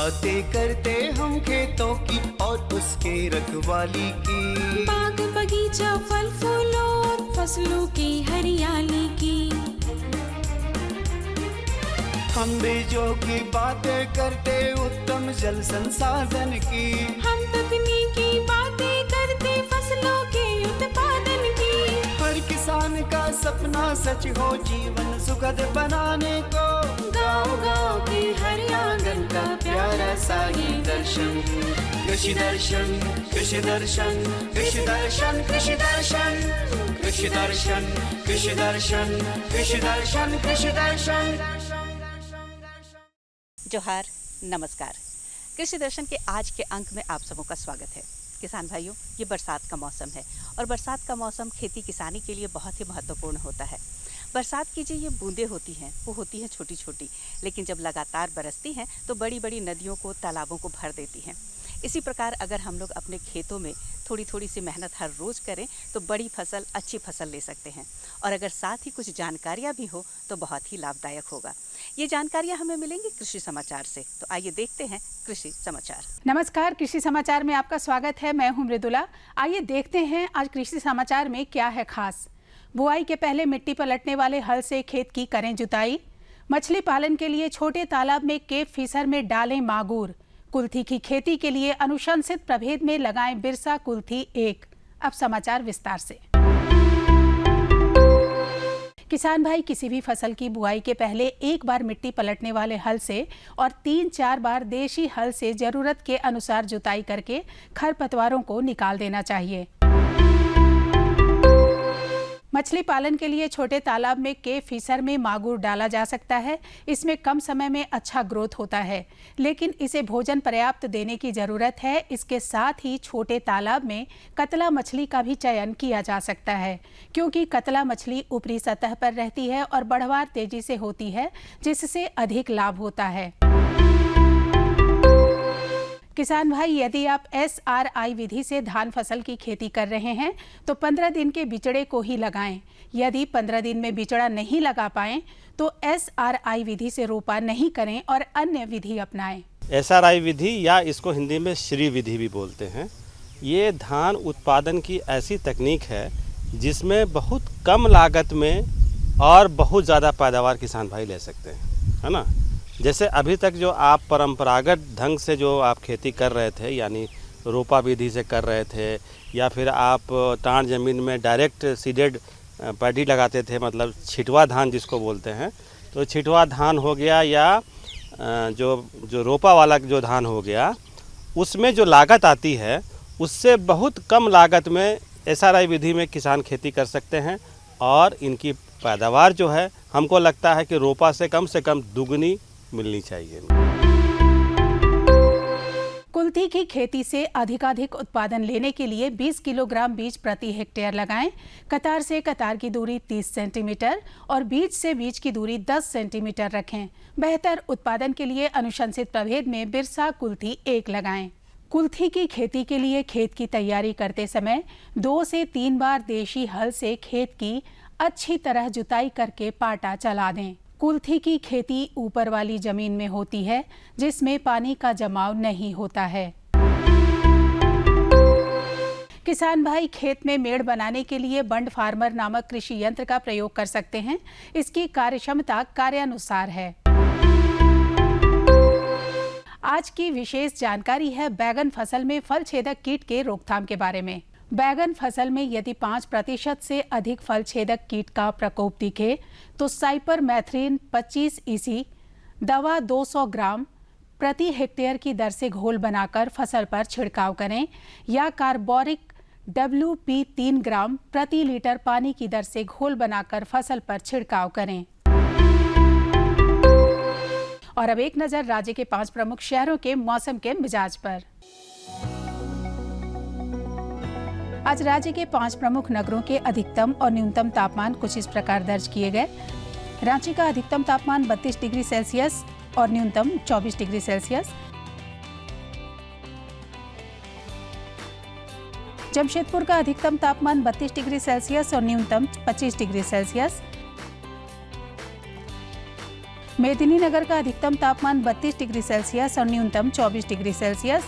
बातें करते हम खेतों की और उसके रखवाली की। बाग बगीचा फल फूलों और फसलों की हरियाली की। हम बीजों की बातें करते उत्तम जल संसाधन की। हम तकनीकी बातें करते फसलों के उत्पादन की। हर किसान का सपना सच हो जीवन सुखद बनाने को। गाँव-गाँव के हर आंगन का प्यारा सा ये दर्शन। कृषि दर्शन, कृषि दर्शन, कृषि दर्शन, कृषि दर्शन, कृषि दर्शन, कृषि दर्शन, कृषि दर्शन, कृषि दर्शन। जोहार, नमस्कार। कृषि दर्शन के आज के अंक में आप सबों का स्वागत है। किसान भाइयों, ये बरसात का मौसम है और बरसात का मौसम खेती किसानी के लिए बहुत ही महत्वपूर्ण होता है। बरसात की जो ये बूंदें होती हैं वो होती हैं छोटी छोटी, लेकिन जब लगातार बरसती हैं तो बड़ी बड़ी नदियों को, तालाबों को भर देती हैं। इसी प्रकार अगर हम लोग अपने खेतों में थोड़ी थोड़ी सी मेहनत हर रोज़ करें तो बड़ी फसल, अच्छी फसल ले सकते हैं। और अगर साथ ही कुछ जानकारियाँ भी हो तो बहुत ही लाभदायक होगा। ये जानकारियाँ हमें मिलेंगी कृषि समाचार से। तो आइए देखते हैं कृषि समाचार। नमस्कार, कृषि समाचार में आपका स्वागत है। मैं हूं मृदुला। आइए देखते हैं आज कृषि समाचार में क्या है खास। बुआई के पहले मिट्टी पलटने वाले हल से खेत की करें जुताई। मछली पालन के लिए छोटे तालाब में केप फिशर में डालें मागूर। कुल्थी की खेती के लिए अनुशंसित प्रभेद में लगाएं बिरसा कुल्थी 1। अब समाचार विस्तार से। किसान भाई किसी भी फसल की बुआई के पहले एक बार मिट्टी पलटने वाले हल से और 3-4 बार देशी हल से जरूरत के अनुसार जुताई करके खरपतवारों को निकाल देना चाहिए। मछली पालन के लिए छोटे तालाब में केप फिशर में मागूर डाला जा सकता है। इसमें कम समय में अच्छा ग्रोथ होता है, लेकिन इसे भोजन पर्याप्त देने की ज़रूरत है। इसके साथ ही छोटे तालाब में कतला मछली का भी चयन किया जा सकता है, क्योंकि कतला मछली ऊपरी सतह पर रहती है और बढ़वार तेजी से होती है, जिससे अधिक लाभ होता है। किसान भाई, यदि आप SRI विधि से धान फसल की खेती कर रहे हैं तो 15 दिन के बिचड़े को ही लगाएं। यदि 15 दिन में बिचड़ा नहीं लगा पाएं तो SRI विधि से रोपा नहीं करें और अन्य विधि अपनाएं। SRI विधि या इसको हिंदी में श्री विधि भी बोलते हैं। ये धान उत्पादन की ऐसी तकनीक है जिसमें बहुत कम लागत में और बहुत ज़्यादा पैदावार किसान भाई ले सकते हैं, है ना। जैसे अभी तक जो आप परंपरागत ढंग से जो आप खेती कर रहे थे, यानी रोपा विधि से कर रहे थे, या फिर आप टाण ज़मीन में डायरेक्ट सीडेड पैडी लगाते थे, मतलब छिटवा धान जिसको बोलते हैं, तो छिटवा धान हो गया या जो रोपा वाला जो धान हो गया, उसमें जो लागत आती है उससे बहुत कम लागत में SRI विधि में किसान खेती कर सकते हैं और इनकी पैदावार जो है हमको लगता है कि रोपा से कम दुगनी मिलनी चाहिए। कुल्थी की खेती से अधिकाधिक उत्पादन लेने के लिए 20 किलोग्राम बीज प्रति हेक्टेयर लगाएं। कतार से कतार की दूरी 30 सेंटीमीटर और बीज से बीज की दूरी 10 सेंटीमीटर रखें। बेहतर उत्पादन के लिए अनुशंसित प्रभेद में बिरसा कुल्थी 1 लगाएं। कुल्थी की खेती के लिए खेत की तैयारी करते समय 2 से 3 बार देशी हल से खेत की अच्छी तरह जुताई करके पाटा चला दें। कुल्थी की खेती ऊपर वाली जमीन में होती है, जिसमें पानी का जमाव नहीं होता है। किसान भाई खेत में मेड़ बनाने के लिए बंड फार्मर नामक कृषि यंत्र का प्रयोग कर सकते हैं। इसकी कार्यक्षमता कार्यानुसार है। आज की विशेष जानकारी है बैगन फसल में फल छेदक कीट के रोकथाम के बारे में। बैगन फसल में यदि 5% से अधिक फल छेदक कीट का प्रकोप दिखे तो साइपरमेथ्रिन 25 EC दवा 200 ग्राम प्रति हेक्टेयर की दर से घोल बनाकर फसल पर छिड़काव करें, या कार्बोरिक WP 3 ग्राम प्रति लीटर पानी की दर से घोल बनाकर फसल पर छिड़काव करें। और अब एक नजर राज्य के 5 प्रमुख शहरों के मौसम के मिजाज पर। आज राज्य के 5 प्रमुख नगरों के अधिकतम और न्यूनतम तापमान कुछ इस प्रकार दर्ज किए गए। रांची का अधिकतम तापमान 32 डिग्री सेल्सियस और न्यूनतम 24 डिग्री सेल्सियस। जमशेदपुर का अधिकतम तापमान 32 डिग्री सेल्सियस और न्यूनतम 25 डिग्री सेल्सियस। मेदिनीनगर का अधिकतम तापमान 32 डिग्री सेल्सियस और न्यूनतम 24 डिग्री सेल्सियस।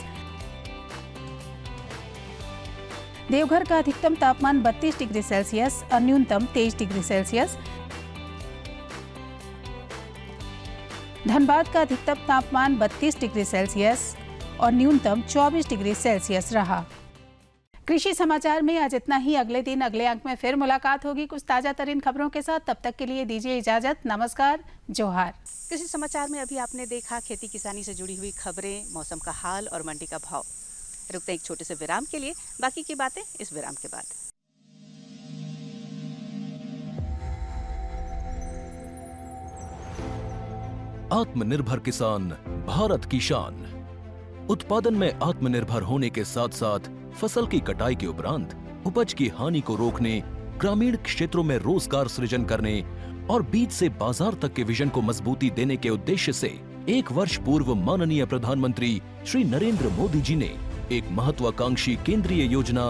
देवघर का अधिकतम तापमान 32 डिग्री सेल्सियस और न्यूनतम 23 डिग्री सेल्सियस। धनबाद का अधिकतम तापमान 32 डिग्री सेल्सियस और न्यूनतम 24 डिग्री सेल्सियस रहा। कृषि समाचार में आज इतना ही। अगले दिन अगले अंक में फिर मुलाकात होगी कुछ ताजा तरीन खबरों के साथ। तब तक के लिए दीजिए इजाजत। नमस्कार, जोहार। कृषि समाचार में अभी आपने देखा खेती किसानी से जुड़ी हुई खबरें, मौसम का हाल और मंडी का भाव। रुकते हैं एक छोटे से विराम के लिए, बाकी की बातें इस विराम के बाद। आत्मनिर्भर किसान भारत की शान। उत्पादन में आत्मनिर्भर होने के साथ साथ फसल की कटाई के उपरांत उपज की हानि को रोकने, ग्रामीण क्षेत्रों में रोजगार सृजन करने और बीज से बाजार तक के विजन को मजबूती देने के उद्देश्य से 1 वर्ष पूर्व माननीय प्रधानमंत्री श्री नरेंद्र मोदी जी ने एक महत्वाकांक्षी केंद्रीय योजना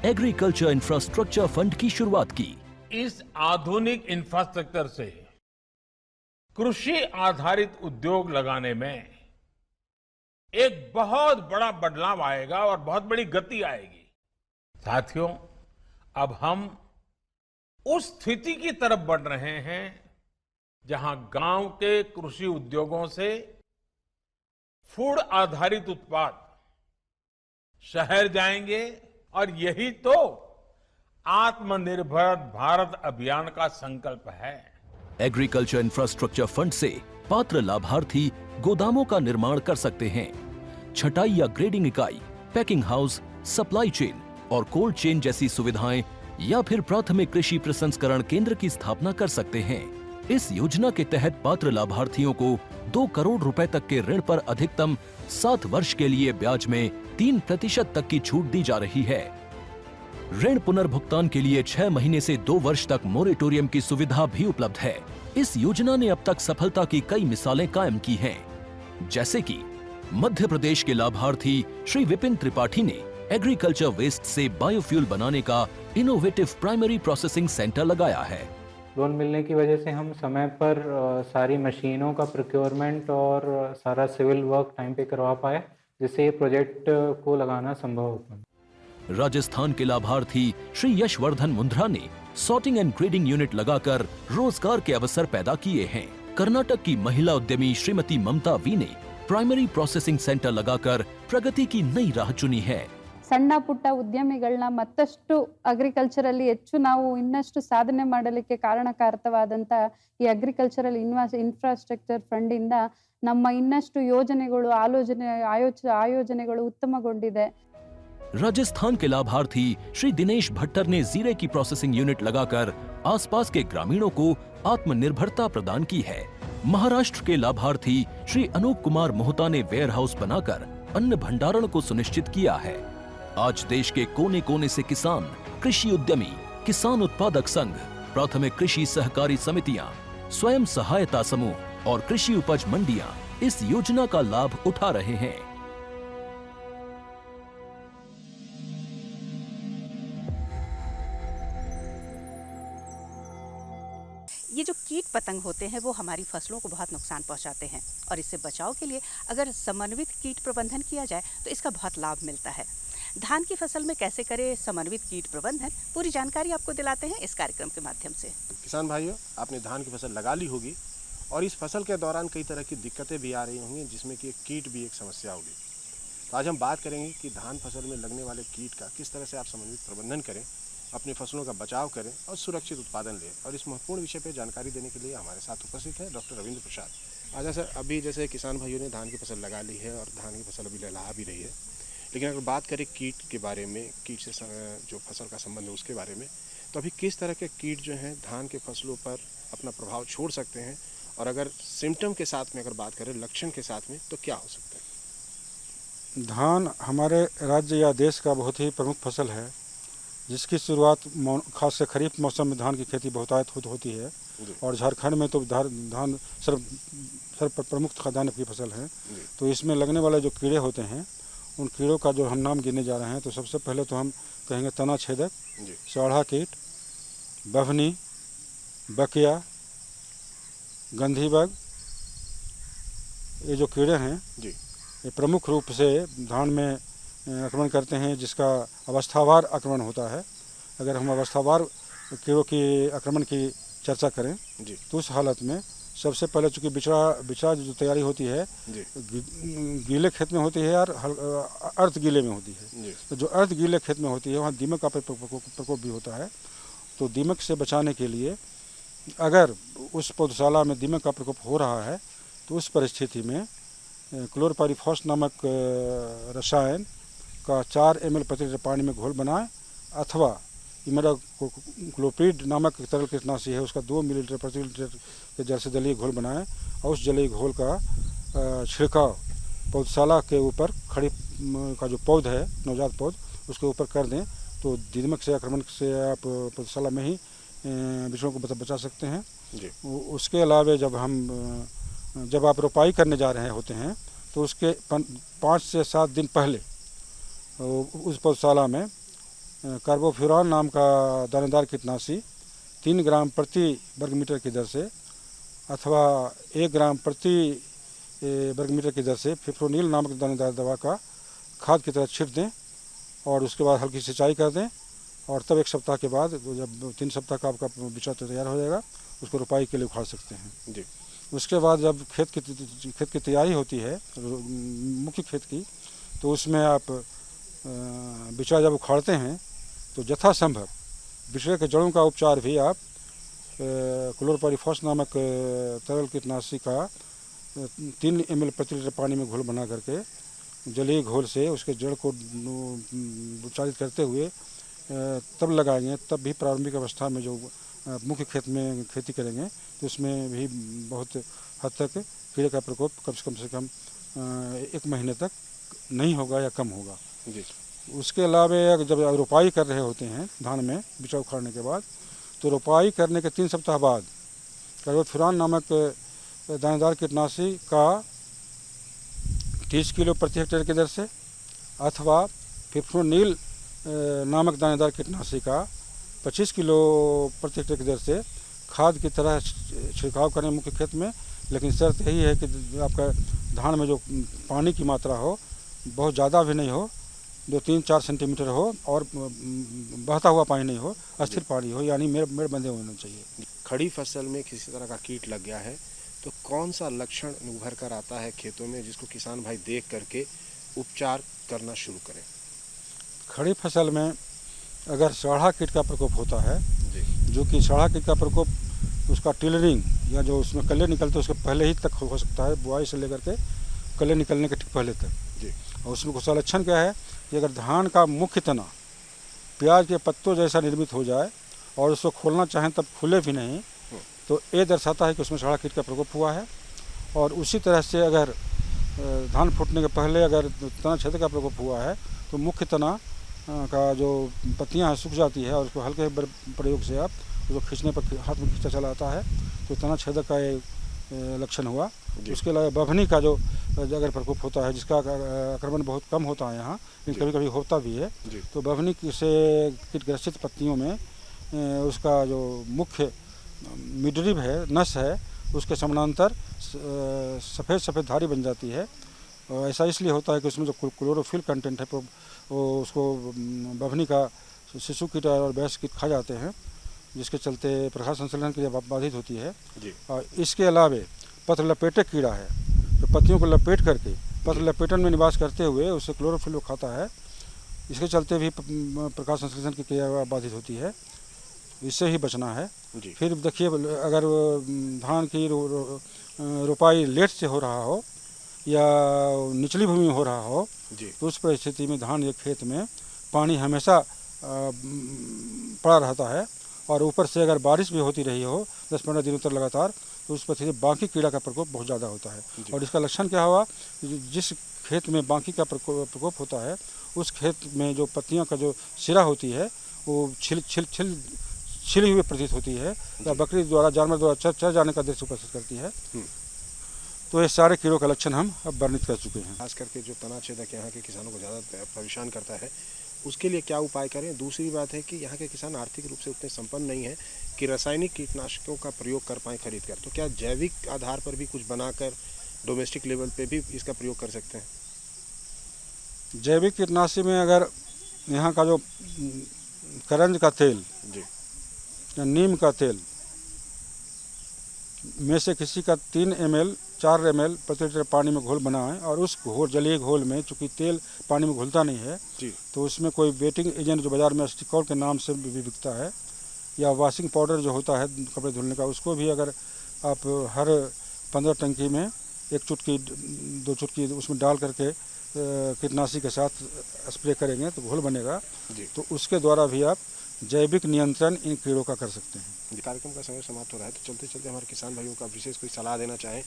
एग्रीकल्चर इंफ्रास्ट्रक्चर फंड की शुरुआत की। इस आधुनिक इंफ्रास्ट्रक्चर से कृषि आधारित उद्योग लगाने में एक बहुत बड़ा बदलाव आएगा और बहुत बड़ी गति आएगी। साथियों, अब हम उस स्थिति की तरफ बढ़ रहे हैं जहां गांव के कृषि उद्योगों से फूड आधारित उत्पाद शहर जाएंगे और यही तो आत्मनिर्भर भारत अभियान का संकल्प है। एग्रीकल्चर इंफ्रास्ट्रक्चर फंड से पात्र लाभार्थी गोदामों का निर्माण कर सकते हैं, छटाई या ग्रेडिंग इकाई, पैकिंग हाउस, सप्लाई चेन और कोल्ड चेन जैसी सुविधाएं या फिर प्राथमिक कृषि प्रसंस्करण केंद्र की स्थापना कर सकते हैं। इस योजना के तहत पात्र लाभार्थियों को 2 करोड़ रुपए तक के ऋण पर अधिकतम 7 वर्ष के लिए ब्याज में 3% तक की छूट दी जा रही है। ऋण पुनर्भुगतान के लिए 6 महीने से 2 वर्ष तक मोरेटोरियम की सुविधा भी उपलब्ध है। इस योजना ने अब तक सफलता की कई मिसालें कायम की हैं, जैसे कि मध्य प्रदेश के लाभार्थी श्री विपिन त्रिपाठी ने एग्रीकल्चर वेस्ट से बायोफ्यूल बनाने का इनोवेटिव प्राइमरी प्रोसेसिंग सेंटर लगाया है। लोन मिलने की वजह से हम समय पर सारी मशीनों का प्रोक्योरमेंट और सारा सिविल वर्क टाइम पे करवा पाए, जिससे ये प्रोजेक्ट को लगाना संभव हो पाया। राजस्थान के लाभार्थी श्री यशवर्धन मुंद्रा ने सॉर्टिंग एंड ग्रेडिंग यूनिट लगाकर रोजगार के अवसर पैदा किए हैं। कर्नाटक की महिला उद्यमी श्रीमती ममता वी ने प्राइमरी प्रोसेसिंग सेंटर लगाकर प्रगति की नई राह चुनी है। ಸಣ್ಣ ಪುಟ್ಟ ಉದ್ಯಮಿಗಳನ್ನ ಮತ್ತಷ್ಟು ಅಗ್ರಿಕಲ್ಚರಲ್ಲಿ ಹೆಚ್ಚು ನಾವು ಇನ್ನಷ್ಟು ಸಾಧನೆ ಮಾಡಲಿಕ್ಕೆ ಕಾರಣಕಾರಕವಾದಂತ ಈ ಅಗ್ರಿಕಲ್ಚರಲ್ ಇನ್ಫ್ರಾಸ್ಟ್ರಕ್ಚರ್ ಫಂಡ್ ಇಂದ ನಮ್ಮ ಇನ್ನಷ್ಟು ಯೋಜನೆಗಳು ಆಯೋಜನೆಗಳು ಉತ್ತಮಗೊಂಡಿದೆ। राजस्थान के लाभार्थी श्री दिनेश भट्टर ने जीरे की प्रोसेसिंग यूनिट लगाकर आसपास के ग्रामीणों को आत्मनिर्भरता प्रदान की है। महाराष्ट्र के लाभार्थी श्री अनूप कुमार मोहता ने वेयर हाउस बनाकर अन्न भंडारण को सुनिश्चित किया है। आज देश के कोने कोने से किसान, कृषि उद्यमी, किसान उत्पादक संघ, प्राथमिक कृषि सहकारी समितियां, स्वयं सहायता समूह और कृषि उपज मंडियां इस योजना का लाभ उठा रहे हैं। ये जो कीट पतंग होते हैं वो हमारी फसलों को बहुत नुकसान पहुंचाते हैं और इससे बचाव के लिए अगर समन्वित कीट प्रबंधन किया जाए तो इसका बहुत लाभ मिलता है। धान की फसल में कैसे करें समन्वित कीट प्रबंधन, पूरी जानकारी आपको दिलाते हैं इस कार्यक्रम के माध्यम से। किसान भाइयों, आपने धान की फसल लगा ली होगी और इस फसल के दौरान कई तरह की दिक्कतें भी आ रही होंगी, जिसमें कि कीट भी एक समस्या होगी। तो आज हम बात करेंगे कि धान फसल में लगने वाले कीट का किस तरह से आप समन्वित प्रबंधन करें, अपनी फसलों का बचाव करें और सुरक्षित उत्पादन लें। और इस महत्वपूर्ण विषय पर जानकारी देने के लिए हमारे साथ उपस्थित है डॉक्टर रविंद्र प्रसाद। आज सर, अभी जैसे किसान भाइयों ने धान की फसल लगा ली है और धान की फसल अभी लहला भी रही है, लेकिन अगर बात करें कीट के बारे में, कीट से जो फसल का संबंध है उसके बारे में, तो अभी किस तरह के कीट जो हैं धान के फसलों पर अपना प्रभाव छोड़ सकते हैं, और अगर सिम्टम के साथ में अगर बात करें, लक्षण के साथ में, तो क्या हो सकता है? धान हमारे राज्य या देश का बहुत ही प्रमुख फसल है, जिसकी शुरुआत खास से खरीफ मौसम में धान की खेती बहुतायत होती है, और झारखंड में तो धान सर्व प्रमुख खाद्यान्न की फसल है। तो इसमें लगने वाले जो कीड़े होते हैं, उन कीड़ों का जो हम नाम गिनने जा रहे हैं, तो सबसे पहले तो हम कहेंगे तना छेदक, सौड़ा कीट, बभनी, बकिया, गंधी बग, ये जो कीड़े हैं जी, ये प्रमुख रूप से धान में आक्रमण करते हैं, जिसका अवस्थावार आक्रमण होता है। अगर हम अवस्थावार कीड़ों की आक्रमण की चर्चा करें जी, तो उस हालत में सबसे पहले चूँकि बिचड़ा जो तैयारी होती है जी, गीले खेत में होती है और अर्ध गीले में होती है। जी, तो जो अर्ध गीले खेत में होती है वहाँ दीमक का प्रकोप भी होता है। तो दीमक से बचाने के लिए अगर उस पौधशाला में दीमक का प्रकोप हो रहा है तो उस परिस्थिति में क्लोरपाइरीफॉस नामक रसायन का 4 ml प्रति लीटर पानी में घोल बनाएं, अथवा इमिडाक्लोप्रिड नामक तरल कीटनाशी है उसका 2 मिलीलीटर प्रति लीटर के जल से जलीय घोल बनाएं और उस जलीय घोल का छिड़काव पौधशाला के ऊपर खड़ी का जो पौध है, नवजात पौध, उसके ऊपर कर दें तो दीमक से आक्रमण से आप पौधशाला में ही बिचड़ों को बचा सकते हैं। जी, उसके अलावा जब आप रोपाई करने जा रहे होते हैं तो उसके 5 से 7 दिन पहले उस पौधशाला में कार्बोफ्यूरॉन नाम का दानेदार कीटनाशी 3 ग्राम प्रति वर्ग मीटर की दर से अथवा 1 ग्राम प्रति वर्ग मीटर की दर से फिप्रोनिल नामक दानेदार दवा का खाद की तरह छिड़क दें और उसके बाद हल्की सिंचाई कर दें और तब 1 सप्ताह के बाद जब 3 सप्ताह का आपका बिचड़ा तैयार हो जाएगा उसको रोपाई के लिए उखाड़ सकते हैं। जी, उसके बाद जब खेत की तैयारी होती है मुख्य खेत की, तो उसमें आप बिचड़ा जब उखाड़ते हैं तो यथासंभव बिचड़े के जड़ों का उपचार भी आप क्लोरपाइरीफॉस नामक तरल कीटनाशी का 3 ml प्रति लीटर पानी में घोल बना करके जलीय घोल से उसके जड़ को उपचारित करते हुए तब लगाएंगे। तब भी प्रारंभिक अवस्था में जो मुख्य खेत में खेती करेंगे तो उसमें भी बहुत हद तक कीड़े का प्रकोप कम से कम 1 महीने तक नहीं होगा या कम होगा। जी, उसके अलावा जब रोपाई कर रहे होते हैं धान में बिचड़ा उखाड़ने के बाद, तो रोपाई करने के 3 सप्ताह बाद कार्बोफ्यूरॉन नामक दानेदार कीटनाशी का 30 किलो प्रति हेक्टेयर की दर से अथवा फिप्रोनिल नामक दानेदार कीटनाशी का 25 किलो प्रति हेक्टेयर की दर से खाद की तरह छिड़काव करें मुख्य खेत में। लेकिन शर्त यही है कि आपका धान में जो पानी की मात्रा हो बहुत ज़्यादा भी नहीं हो, 2-3-4 सेंटीमीटर हो और बहता हुआ पानी नहीं हो, अस्थिर पानी हो, यानी मेड़ बंधे होने चाहिए। खड़ी फसल में किसी तरह का कीट लग गया है तो कौन सा लक्षण उभर कर आता है खेतों में जिसको किसान भाई देख करके उपचार करना शुरू करें? खड़ी फसल में अगर साढ़ा कीट का प्रकोप होता है जी, जो कि साढ़ा कीट का प्रकोप उसका टिलरिंग या जो उसमें कल्ले निकलते उसके पहले ही तक हो सकता है, बुआई से लेकर के कल्ले निकलने के ठीक पहले तक जी, और उसमें उसका लक्षण क्या है कि अगर धान का मुख्य तना प्याज के पत्तों जैसा निर्मित हो जाए और उसको खोलना चाहें तब खुले भी नहीं, तो ये दर्शाता है कि उसमें साढ़ा कीट का प्रकोप हुआ है। और उसी तरह से अगर धान फूटने के पहले अगर तना छेद का प्रकोप हुआ है तो मुख्य तना का जो पत्तियां सूख जाती है और उसको हल्के प्रयोग से आप उसको खींचने पर हाथ में खींचा चला आता है तो तना छेदक का ये लक्षण हुआ। उसके अलावा बभनी का जो अगर प्रकोप होता है जिसका आक्रमण बहुत कम होता है यहाँ, लेकिन कभी कभी होता भी है, तो बभनी से कीटग्रसित पत्तियों में उसका जो मुख्य मिडरिब है, नस है, उसके समानांतर सफ़ेद धारी बन जाती है। और ऐसा इसलिए होता है कि उसमें जो क्लोरोफिल कंटेंट है वो उसको बभनी का शिशु कीट और वयस्क कीट खा जाते हैं, जिसके चलते प्रकाश संश्लेषण के लिए बाधित होती है। और इसके अलावा पत्र लपेटे कीड़ा है जो पत्तियों को लपेट करके पत्र लपेटन में निवास करते हुए उससे क्लोरोफिल वो खाता है, इसके चलते भी प्रकाश संश्लेषण की क्रिया बाधित होती है, इससे ही बचना है। फिर देखिए अगर धान की रोपाई लेट से हो रहा हो या निचली भूमि में हो रहा हो तो उस परिस्थिति में धान या खेत में पानी हमेशा पड़ा रहता है और ऊपर से अगर बारिश भी होती रही हो 10-15 दिनों तक लगातार तो उस परिस्थिति में बाकी कीड़ा का प्रकोप बहुत ज़्यादा होता है। और इसका लक्षण क्या हुआ, जिस खेत में बाकी का प्रकोप होता है उस खेत में जो पत्तियों का जो सिरा होती है वो छिली हुई प्रतीत होती है या बकरी द्वारा जानवर द्वारा चर जाने का दृश्य उपस्थित करती है। तो ये सारे कीड़ों का लक्षण हम अब वर्णित कर चुके हैं। खास करके जो तना छेदक यहाँ के किसानों को ज़्यादा परेशान करता है उसके लिए क्या उपाय करें? दूसरी बात है कि यहाँ के किसान आर्थिक रूप से उतने संपन्न नहीं है कि रासायनिक कीटनाशकों का प्रयोग कर पाएँ खरीद कर, तो क्या जैविक आधार पर भी कुछ बनाकर डोमेस्टिक लेवल पे भी इसका प्रयोग कर सकते हैं? जैविक कीटनाशी में अगर यहाँ का जो करंज का तेल जी, या नीम का तेल में से किसी का 3 ml 4 ml प्रति लीटर पानी में घोल बनाएं और उस घोल जलीय घोल में चूँकि तेल पानी में घुलता नहीं है जी, तो उसमें कोई वेटिंग एजेंट जो बाज़ार में एस्टिकॉल के नाम से भी बिकता है या वॉशिंग पाउडर जो होता है कपड़े धुलने का, उसको भी अगर आप हर 15 टंकी में 1 चुटकी 2 चुटकी उसमें डाल करके कीटनाशी के साथ स्प्रे करेंगे तो घोल बनेगा। तो उसके द्वारा भी आप जैविक नियंत्रण इन कीड़ों का कर सकते हैं। कार्यक्रम का समय समाप्त हो रहा है, तो चलते चलते हमारे किसान भाइयों का विशेष कोई सलाह देना चाहें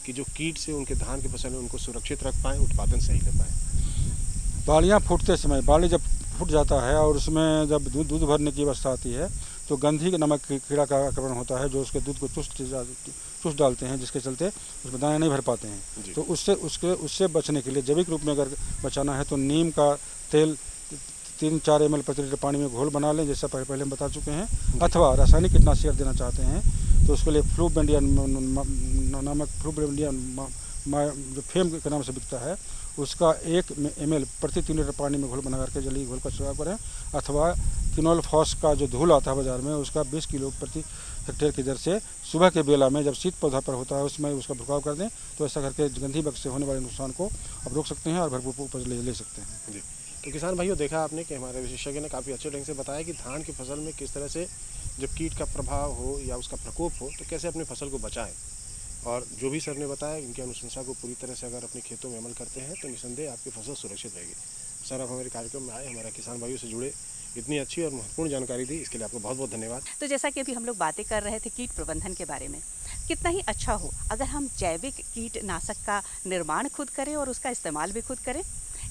कि जो कीट से उनके धान की फसल है उनको सुरक्षित रख पाएँ, उत्पादन सही कर पाएँ। बालियाँ फूटते समय बाली जब फूट जाता है और उसमें जब दूध भरने की अवस्था आती है तो गंधी नामक कीड़ा का आक्रमण होता है जो उसके दूध को चूस डालते हैं, जिसके चलते उसमें दाने नहीं भर पाते हैं। तो उससे बचने के लिए जैविक रूप में अगर बचाना है तो नीम का तेल 3-4 ml प्रति लीटर पानी में घोल बना लें, जैसा पहले हम बता चुके हैं। अथवा रासायनिक कीटनाशी अगर देना चाहते हैं तो उसके लिए फ्लूबेंडियन नामक जो फेम के नाम से बिकता है उसका 1 ml प्रति 3 लीटर पानी में घोल बना करके जलीय घोल का छिड़काव करें। अथवा किनोल फॉस का जो धूल आता है बाजार में उसका 20 किलो प्रति हेक्टेयर की दर से सुबह के बेला में जब शीत पौधा पर होता है उसमें उसका छिड़काव कर दें, तो ऐसा करके गंधी बग से होने वाले नुकसान को आप रोक सकते हैं और भरपूर उपज ले सकते हैं। जी, तो किसान भाइयों, देखा आपने कि हमारे विशेषज्ञ ने काफ़ी अच्छे ढंग से बताया कि धान की फसल में किस तरह से जब कीट का प्रभाव हो या उसका प्रकोप हो तो कैसे अपनी फसल को बचाएं। और जो भी सर ने बताया इनकी अनुशंसा को पूरी तरह से अगर अपने खेतों में अमल करते हैं तो निसंदेह आपकी फसल सुरक्षित रहेगी। सर, आप हमारे कार्यक्रम में आए, हमारा किसान भाइयों से जुड़े, इतनी अच्छी और महत्वपूर्ण जानकारी दी, इसके लिए आपको बहुत बहुत धन्यवाद। तो जैसा कि अभी हम लोग बातें कर रहे थे कीट प्रबंधन के बारे में, कितना ही अच्छा हो अगर हम जैविक कीटनाशक का निर्माण खुद करें और उसका इस्तेमाल भी खुद करें।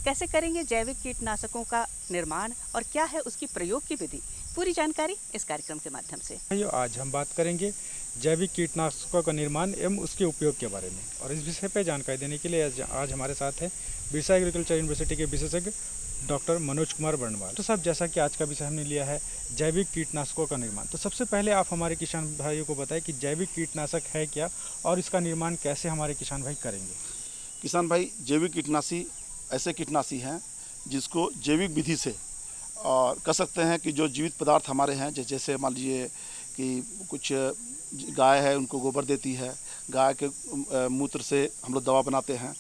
कैसे करेंगे जैविक कीटनाशकों का निर्माण और क्या है उसकी प्रयोग की विधि, पूरी जानकारी इस कार्यक्रम के माध्यम से। आज हम बात करेंगे जैविक कीटनाशकों का निर्माण एवं उसके उपयोग के बारे में, और इस विषय पर जानकारी देने के लिए आज हमारे साथ है बिरसा एग्रीकल्चर यूनिवर्सिटी के विशेषज्ञ डॉक्टर मनोज कुमार बर्णवाल। तो साहब, जैसा कि आज का विषय हमने लिया है जैविक कीटनाशकों का निर्माण, तो सबसे पहले आप हमारे किसान भाइयों को बताएं कि जैविक कीटनाशक है क्या और इसका निर्माण कैसे हमारे किसान भाई करेंगे। किसान भाई, जैविक कीटनाशी ऐसे कीटनाशी हैं जिसको जैविक विधि से और कह सकते हैं कि जो जीवित पदार्थ हमारे हैं, जैसे मान लीजिए कि कुछ गाय है उनको गोबर देती है, गाय के मूत्र से हम लोग दवा बनाते हैं,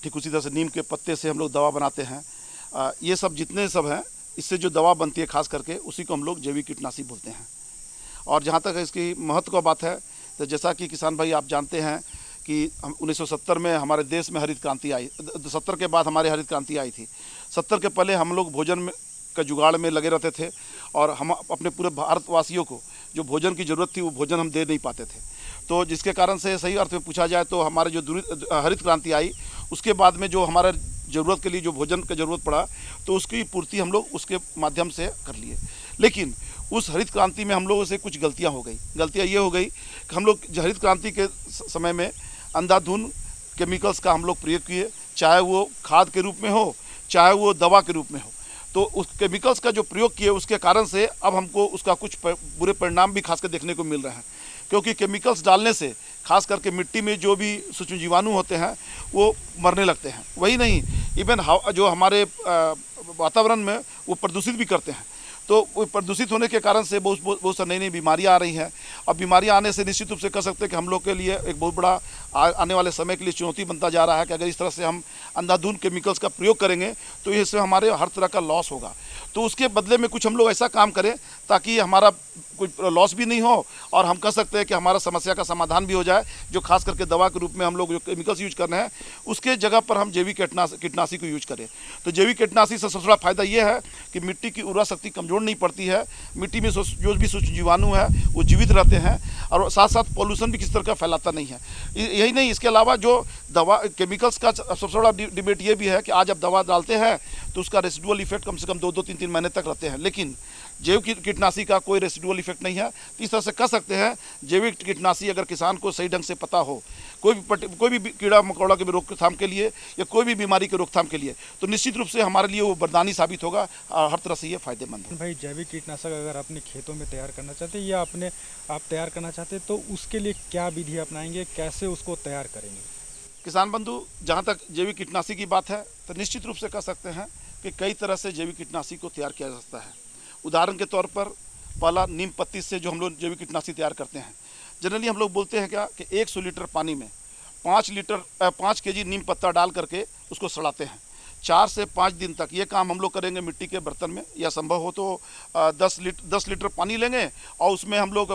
ठीक उसी तरह से नीम के पत्ते से हम लोग दवा बनाते हैं। ये सब जितने सब हैं इससे जो दवा बनती है खास करके उसी को हम लोग जैविक कीटनाशी बोलते हैं। और जहाँ तक इसकी महत्व का बात है तो जैसा कि किसान भाई आप जानते हैं कि 1970 में हमारे देश में हरित क्रांति आई, 70 के बाद हमारे हरित क्रांति आई थी। 70 के पहले हम लोग भोजन में का जुगाड़ में लगे रहते थे और हम अपने पूरे भारतवासियों को जो भोजन की ज़रूरत थी वो भोजन हम दे नहीं पाते थे। तो जिसके कारण से सही अर्थ में पूछा जाए तो हमारे जो हरित क्रांति आई उसके बाद में जो हमारे ज़रूरत के लिए जो भोजन की ज़रूरत पड़ा तो उसकी पूर्ति हम लोग उसके माध्यम से कर लिए। लेकिन उस हरित क्रांति में हम लोगों से कुछ गलतियाँ हो गई। गलतियाँ ये हो गई कि हम लोग हरित क्रांति के समय में अंधाधुंध केमिकल्स का हम लोग प्रयोग किए, चाहे वो खाद के रूप में हो चाहे वो दवा के रूप में हो। तो उस केमिकल्स का जो प्रयोग किए उसके कारण से अब हमको उसका कुछ बुरे परिणाम भी खासकर देखने को मिल रहे हैं, क्योंकि केमिकल्स डालने से खास करके मिट्टी में जो भी सूक्ष्म जीवाणु होते हैं वो मरने लगते हैं। वही नहीं, इवन जो हमारे वातावरण में वो प्रदूषित भी करते हैं। तो वो प्रदूषित होने के कारण से बहुत सा नई नई बीमारियाँ आ रही हैं। अब बीमारियाँ आने से निश्चित रूप से कह सकते हैं कि हम लोग के लिए एक बहुत बड़ा आने वाले समय के लिए चुनौती बनता जा रहा है कि अगर इस तरह से हम अंधाधुंध केमिकल्स का प्रयोग करेंगे तो इससे हमारे हर तरह का लॉस होगा। तो उसके बदले में कुछ हम लोग ऐसा काम करें ताकि हमारा कुछ लॉस भी नहीं हो और हम कह सकते हैं कि हमारा समस्या का समाधान भी हो जाए। जो खास करके दवा के रूप में हम लोग जो केमिकल्स यूज कर रहे हैं उसके जगह पर हम जैविक कीटनाशी को यूज करें। तो जैविक कीटनाशी से सबसे बड़ा फायदा ये है कि मिट्टी की उर्वरा शक्ति कमजोर नहीं पड़ती है, मिट्टी में जो भी सूक्ष्म जीवाणु है वो जीवित रहते हैं और साथ साथ पॉल्यूशन भी किसी तरह का फैलाता नहीं है। यही नहीं, इसके अलावा जो दवा केमिकल्स का सबसे बड़ा डिबेट ये भी है कि आज आप दवा डालते हैं तो उसका रेसिडुअल इफेक्ट कम से कम 2-3 महीने तक रहते हैं, लेकिन जैविक कीटनाशी का कोई रेसिडुअल इफेक्ट नहीं है। तो इस तरह से कह सकते हैं जैविक कीटनाशी अगर किसान को सही ढंग से पता हो कोई भी कीड़ा मकोड़ा की रोकथाम के लिए या कोई भी बीमारी के रोकथाम के लिए, तो निश्चित रूप से हमारे लिए वो वरदानी साबित होगा। हर तरह से ये फायदेमंद है। भाई, जैविक कीटनाशक अगर अपने खेतों में तैयार करना चाहते हैं या आप तैयार करना चाहते हैं तो उसके लिए क्या विधि अपनाएंगे, कैसे उसको तैयार करेंगे? किसान बंधु, जहाँ तक जैविक कीटनाशी की बात है तो निश्चित रूप से कह सकते हैं कि कई तरह से जैविक कीटनाशी को तैयार किया जा सकता है। उदाहरण के तौर पर पहला नीम पत्ती से जो हम लोग जैविक कीटनाशी तैयार करते हैं, जनरली हम लोग बोलते हैं क्या कि 100 लीटर पानी में 5 केजी नीम पत्ता डाल करके उसको सड़ाते हैं। 4 से 5 दिन तक ये काम हम लोग करेंगे मिट्टी के बर्तन में, या संभव हो तो 10 लीटर पानी लेंगे और उसमें हम लोग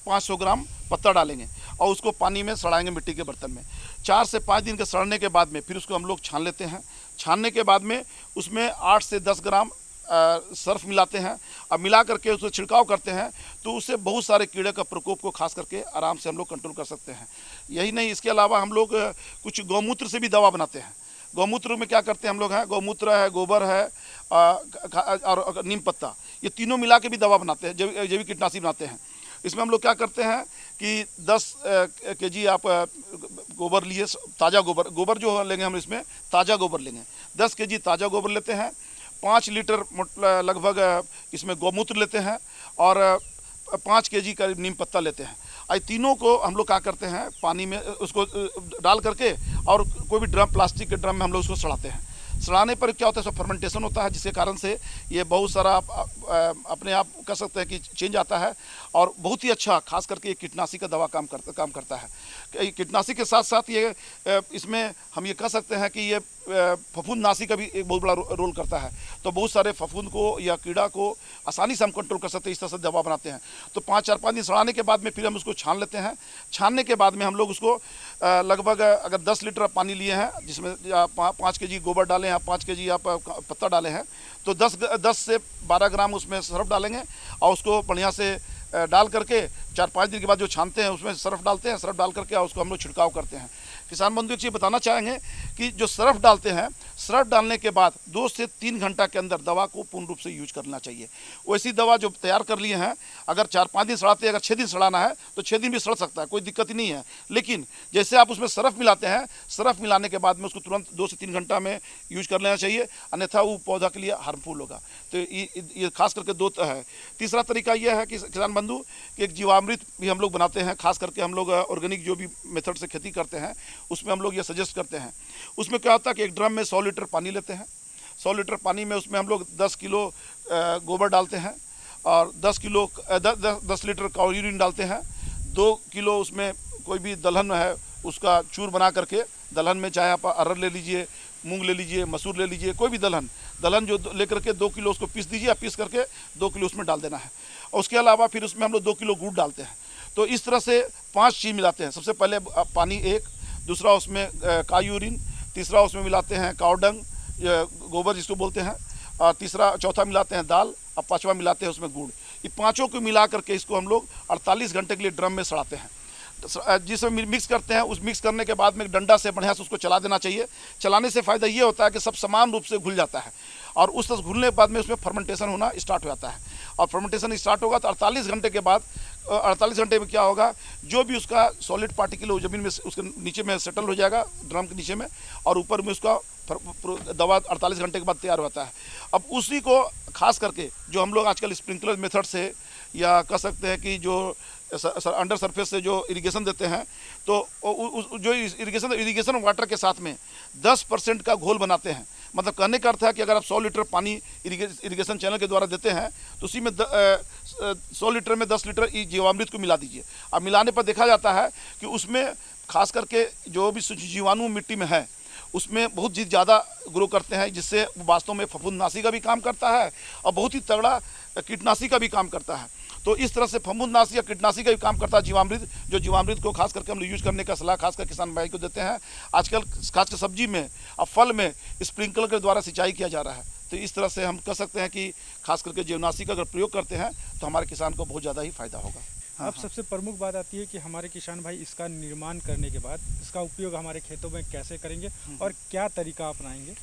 500 ग्राम पत्ता डालेंगे और उसको पानी में सड़ाएंगे मिट्टी के बर्तन में। 4 से 5 दिन के सड़ने के बाद में फिर उसको हम लोग छान लेते हैं। छानने के बाद में उसमें 8 से 10 ग्राम सर्फ मिलाते हैं और मिला करके उसको छिड़काव करते हैं, तो उससे बहुत सारे कीड़े का प्रकोप को खास करके आराम से हम लोग कंट्रोल कर सकते हैं। यही नहीं, इसके अलावा हम लोग कुछ गौमूत्र से भी दवा बनाते हैं। गौमूत्र में क्या करते हैं हम लोग हैं, गौमूत्र है, गोबर है और नीम पत्ता, ये तीनों मिला के भी दवा बनाते हैं, जैविक कीटनाशी बनाते हैं। इसमें हम लोग क्या करते हैं कि 10 केजी आप गोबर लिए, ताज़ा गोबर जो लेंगे हम इसमें ताज़ा गोबर लेंगे, 10 केजी ताज़ा गोबर लेते हैं, 5 लीटर लगभग इसमें गौमूत्र लेते हैं और 5 केजी का नीम पत्ता लेते हैं। आई तीनों को हम लोग क्या करते हैं, पानी में उसको डाल करके और कोई भी ड्रम, प्लास्टिक के ड्रम में हम लोग उसको सड़ाते हैं। सड़ाने पर क्या होता है, उसमें फर्मेंटेशन होता है, जिसके कारण से ये बहुत सारा अपने आप कह सकते हैं कि चेंज आता है और बहुत ही अच्छा, खास करके ये कीटनाशी का दवा काम करता है। कीटनाशी के साथ साथ ये इसमें हम ये कह सकते हैं कि ये फफूंदनाशी का भी एक बहुत बड़ा रोल करता है। तो बहुत सारे फफूंद को या कीड़ा को आसानी से हम कंट्रोल कर सकते हैं, इस तरह से दवा बनाते हैं। तो 4-5 दिन सड़ाने के बाद में फिर हम उसको छान लेते हैं। छानने के बाद में हम लोग उसको लगभग अगर 10 लीटर पानी लिए हैं, जिसमें 5 केजी गोबर डाले हैं, 5 केजी आप पत्ता डाले हैं, तो 10 से 12 ग्राम उसमें सर्फ डालेंगे और उसको बढ़िया से डाल करके 4-5 दिन के बाद जो छानते हैं उसमें सर्फ डालते हैं। सर्फ डाल करके उसको हम लोग छिड़काव करते हैं। किसान बंधु एक चीज़ बताना चाहेंगे कि जो सर्फ डालते हैं, सर्फ डालने के बाद 2 से 3 घंटा के अंदर दवा को पूर्ण रूप से यूज करना चाहिए। वैसी दवा जो तैयार कर लिए हैं, अगर 4-5 दिन सड़ाते हैं, अगर 6 दिन सड़ाना है तो 6 दिन भी सड़ सकता है, कोई दिक्कत ही नहीं है। लेकिन जैसे आप उसमें सर्फ मिलाते हैं, सर्फ मिलाने के बाद में उसको तुरंत 2 से 3 घंटा में यूज कर लेना चाहिए, अन्यथा वो पौधा के लिए हार्मफुल होगा। तो ये खास करके 2 है। तीसरा तरीका यह है कि किसान बंधु कि एक जीवामृत भी हम लोग बनाते हैं। खास करके हम लोग ऑर्गेनिक जो भी मेथड से खेती करते हैं उसमें हम लोग ये सजेस्ट करते हैं। उसमें क्या होता है कि एक ड्रम में 100 लीटर पानी लेते हैं। 100 लीटर पानी में उसमें हम लोग 10 किलो गोबर डालते हैं और 10 लीटर काऊ यूरिन डालते हैं। 2 किलो उसमें कोई भी दलहन है उसका चूर बना करके, दलहन में चाहे आप अरहर ले लीजिए, मूंग ले लीजिए, मसूर ले लीजिए, कोई भी दलहन जो लेकर के 2 किलो उसको पीस दीजिए, पीस करके 2 किलो उसमें डाल देना है। और उसके अलावा फिर उसमें हम लोग 2 किलो गुड़ डालते हैं। तो इस तरह से 5 चीज़ मिलाते हैं। सबसे पहले पानी एक, दूसरा उसमें काऊ यूरिन, तीसरा उसमें मिलाते हैं काउडंग, गोबर जिसको बोलते हैं, और चौथा मिलाते हैं दाल, और 5वां मिलाते हैं उसमें गुड़। ये 5 को मिला करके इसको हम लोग 48 घंटे के लिए ड्रम में सड़ाते हैं। जिसमें मिक्स करते हैं, उस मिक्स करने के बाद में एक डंडा से बढ़िया से उसको चला देना चाहिए। चलाने से फ़ायदा ये होता है कि सब समान रूप से घुल जाता है और उस तरह घुलने के बाद में उसमें फर्मेंटेशन होना स्टार्ट हो जाता है। और फर्मेंटेशन स्टार्ट होगा तो 48 घंटे के बाद, 48 घंटे में क्या होगा, जो भी उसका सॉलिड पार्टिकल ज़मीन में उसके नीचे में सेटल हो जाएगा, ड्रम के नीचे में, और ऊपर में उसका दवा 48 घंटे के बाद तैयार होता है। अब उसी को खास करके जो हम लोग आजकल स्प्रिंकलर मेथड से, या कह सकते हैं कि जो अंडर सरफेस से जो इरिगेशन देते हैं, तो जो इरिगेशन वाटर के साथ में 10% का घोल बनाते हैं। मतलब कहने का अर्थ है कि अगर आप 100 लीटर पानी इरिगेशन चैनल के द्वारा देते हैं तो उसी में 100 लीटर में 10 लीटर जीवामृत को मिला दीजिए। अब मिलाने पर देखा जाता है कि उसमें खास करके जो भी जीवाणु मिट्टी में है उसमें बहुत ज़्यादा ग्रो करते हैं, जिससे वास्तव में फफूंदनाशी का भी काम करता है और बहुत ही तगड़ा कीटनाशी का भी काम करता है। तो इस तरह से फफूंदनाशी या कीटनाशी का भी काम करता है जीवामृत, जो जीवामृत को खास करके हम लोग यूज करने का सलाह खासकर किसान भाई को देते हैं। आजकल खासकर सब्जी में और फल में स्प्रिंकलर के द्वारा सिंचाई किया जा रहा है। तो इस तरह से हम कह सकते हैं कि खास करके जीवाणुनाशी का अगर प्रयोग करते हैं तो हमारे किसान को बहुत ज़्यादा ही फायदा होगा। अब सबसे प्रमुख बात आती है कि हमारे किसान भाई इसका निर्माण करने के बाद इसका उपयोग हमारे खेतों में कैसे करेंगे और क्या तरीका अपनाएंगे।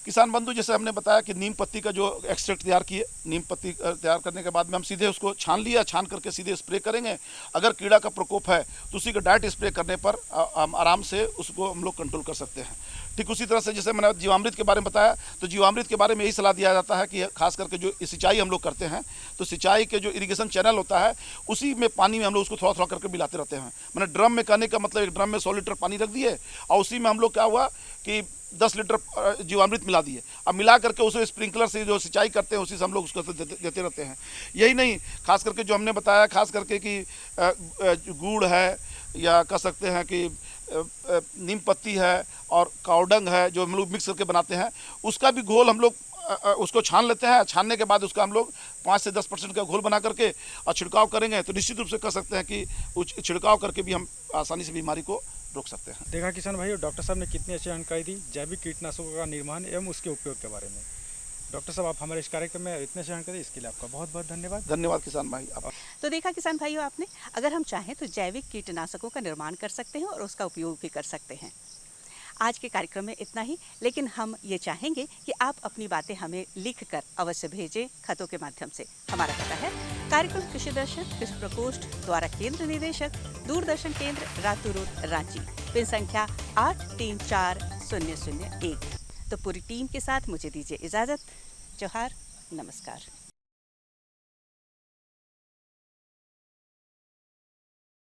किसान बंधु जैसे हमने बताया कि नीम पत्ती का जो एक्सट्रैक्ट तैयार किए, नीम पत्ती तैयार करने के बाद में हम सीधे उसको छान लिया, छान करके सीधे स्प्रे करेंगे। अगर कीड़ा का प्रकोप है तो उसी का डायरेक्ट स्प्रे करने पर हम आराम से उसको हम लोग कंट्रोल कर सकते हैं। ठीक उसी तरह से जैसे मैंने जीवामृत के बारे में बताया, तो जीवामृत के बारे में यही सलाह दिया जाता है कि खास करके जो सिंचाई हम लोग करते हैं, तो सिंचाई के जो इरिगेशन चैनल होता है उसी में पानी में हम लोग उसको थोड़ा थोड़ा करके मिलाते रहते हैं। मैंने ड्रम में कहने का मतलब, एक ड्रम में 100 लीटर पानी रख दिए और उसी में हम लोग क्या हुआ कि 10 लीटर जीवामृत मिला दिए। अब मिला करके उसे स्प्रिंकलर से जो सिंचाई करते हैं उसी से हम लोग उसको देते रहते हैं। यही नहीं, खास करके जो हमने बताया, खास करके कि गुड़ है या कह सकते हैं कि नीम पत्ती है और कावडंग है जो हम लोग मिक्स करके बनाते हैं, उसका भी घोल हम लोग उसको छान लेते हैं। छानने के बाद उसका हम लोग 5 से 10% का घोल बना करके और छिड़काव करेंगे तो निश्चित रूप से कह सकते हैं कि छिड़काव करके भी हम आसानी से बीमारी को रोक सकते हैं। देखा किसान भाई, डॉक्टर साहब ने कितनी अच्छी जानकारी दी जैविक कीटनाशकों का निर्माण एवं उसके उपयोग के बारे में। डॉक्टर साहब, आप हमारे इस कार्यक्रम में इतने अच्छी जानकारी, इसके लिए आपका बहुत बहुत धन्यवाद। धन्यवाद किसान भाई। तो देखा किसान भाइयों आपने, अगर हम चाहें तो जैविक कीटनाशकों का निर्माण कर सकते हैं और उसका उपयोग भी कर सकते हैं। आज के कार्यक्रम में इतना ही, लेकिन हम ये चाहेंगे कि आप अपनी बातें हमें लिख कर अवश्य भेजें खतों के माध्यम से। हमारा पता है कार्यक्रम कृषि दर्शन, कृषि प्रकोष्ठ द्वारा केंद्र निदेशक, दूरदर्शन केंद्र, रातू रोड, रांची, पिन संख्या 834001। तो पूरी टीम के साथ मुझे दीजिए इजाज़त। जोहार, नमस्कार।